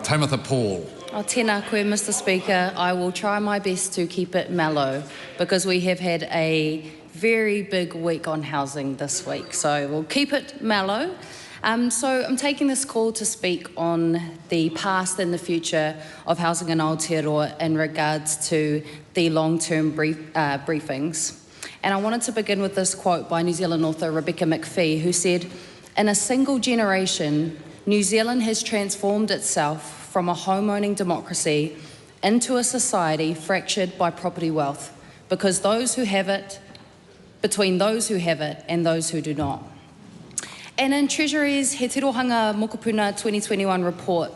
Tamatha Paul. Tēnā koe, Mr. Speaker. I will try my best to keep it mellow because we have had a very big week on housing this week, so we'll keep it mellow. So I'm taking this call to speak on the past and the future of housing in Aotearoa in regards to the long-term briefings. And I wanted to begin with this quote by New Zealand author Rebecca McPhee, who said, "In a single generation, New Zealand has transformed itself from a home-owning democracy into a society fractured by property wealth, because those who have it, between those who have it and those who do not." And in Treasury's He Tirohanga Mokopuna 2021 report,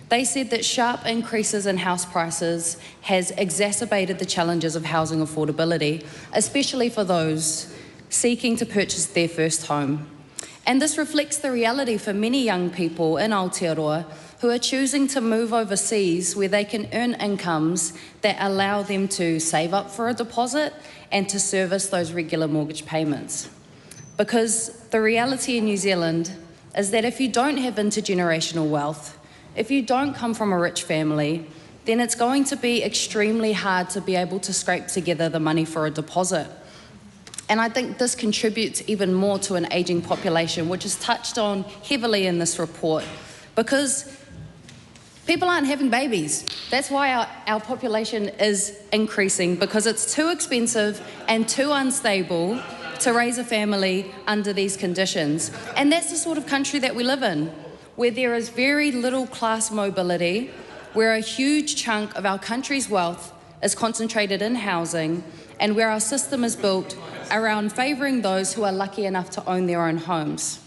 they said that sharp increases in house prices has exacerbated the challenges of housing affordability, especially for those seeking to purchase their first home. And this reflects the reality for many young people in Aotearoa who are choosing to move overseas where they can earn incomes that allow them to save up for a deposit and to service those regular mortgage payments. Because the reality in New Zealand is that if you don't have intergenerational wealth, if you don't come from a rich family, then it's going to be extremely hard to be able to scrape together the money for a deposit. And I think this contributes even more to an ageing population, which is touched on heavily in this report, because people aren't having babies. That's why our population is increasing, because it's too expensive and too unstable to raise a family under these conditions. And that's the sort of country that we live in, where there is very little class mobility, where a huge chunk of our country's wealth is concentrated in housing, and where our system is built around favouring those who are lucky enough to own their own homes.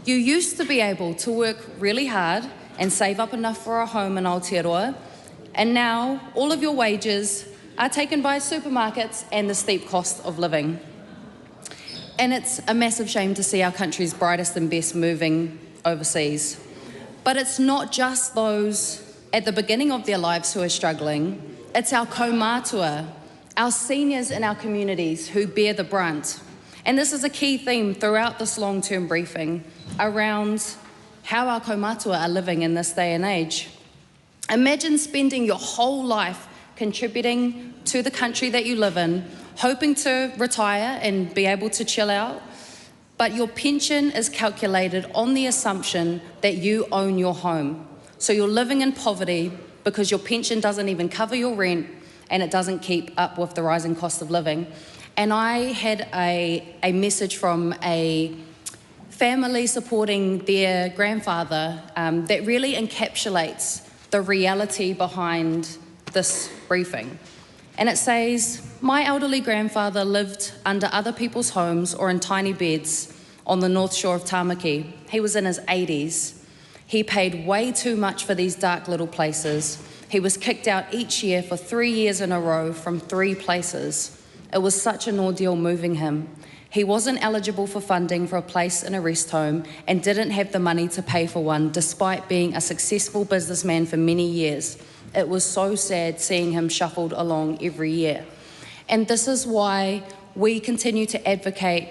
You used to be able to work really hard and save up enough for a home in Aotearoa, and now all of your wages are taken by supermarkets and the steep cost of living. And it's a massive shame to see our country's brightest and best moving overseas. But it's not just those at the beginning of their lives who are struggling, it's our kaumātua, our seniors in our communities who bear the brunt. And this is a key theme throughout this long-term briefing around how our kaumātua are living in this day and age. Imagine spending your whole life contributing to the country that you live in, hoping to retire and be able to chill out, but your pension is calculated on the assumption that you own your home. So you're living in poverty because your pension doesn't even cover your rent and it doesn't keep up with the rising cost of living. And I had a message from a family supporting their grandfather that really encapsulates the reality behind this briefing. And it says, "My elderly grandfather lived under other people's homes or in tiny beds on the north shore of Tamaki. He was in his 80s. He paid way too much for these dark little places. He was kicked out each year for 3 years in a row from 3 places. It was such an ordeal moving him. He wasn't eligible for funding for a place in a rest home and didn't have the money to pay for one despite being a successful businessman for many years. It was so sad seeing him shuffled along every year." And this is why we continue to advocate,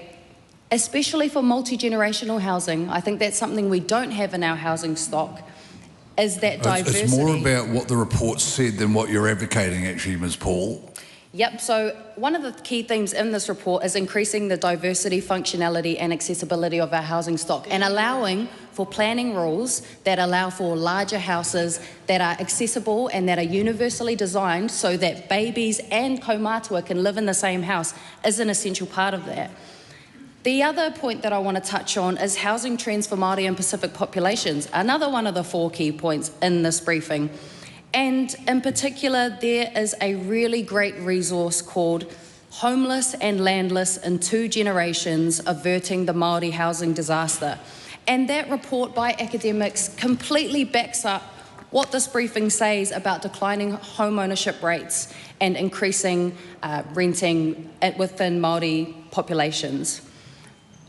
especially for multi-generational housing. I think that's something we don't have in our housing stock, is that diversity. It's more about what the report said than what you're advocating, actually, Ms. Paul. Yep, so one of the key themes in this report is increasing the diversity, functionality and accessibility of our housing stock and allowing for planning rules that allow for larger houses that are accessible and that are universally designed so that babies and kaumātua can live in the same house is an essential part of that. The other point that I want to touch on is housing trends for Māori and Pacific populations, another one of the 4 key points in this briefing. And in particular, there is a really great resource called Homeless and Landless in 2 Generations, Averting the Māori Housing Disaster. And that report by academics completely backs up what this briefing says about declining home ownership rates and increasing renting within Māori populations.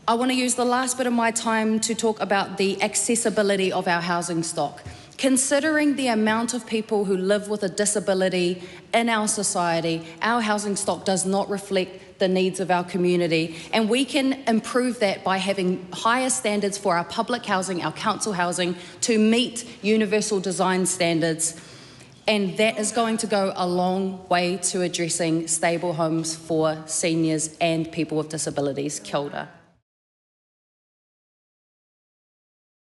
I want to use the last bit of my time to talk about the accessibility of our housing stock. Considering the amount of people who live with a disability in our society, our housing stock does not reflect the needs of our community, and we can improve that by having higher standards for our public housing, our council housing, to meet universal design standards, and that is going to go a long way to addressing stable homes for seniors and people with disabilities. Kia ora.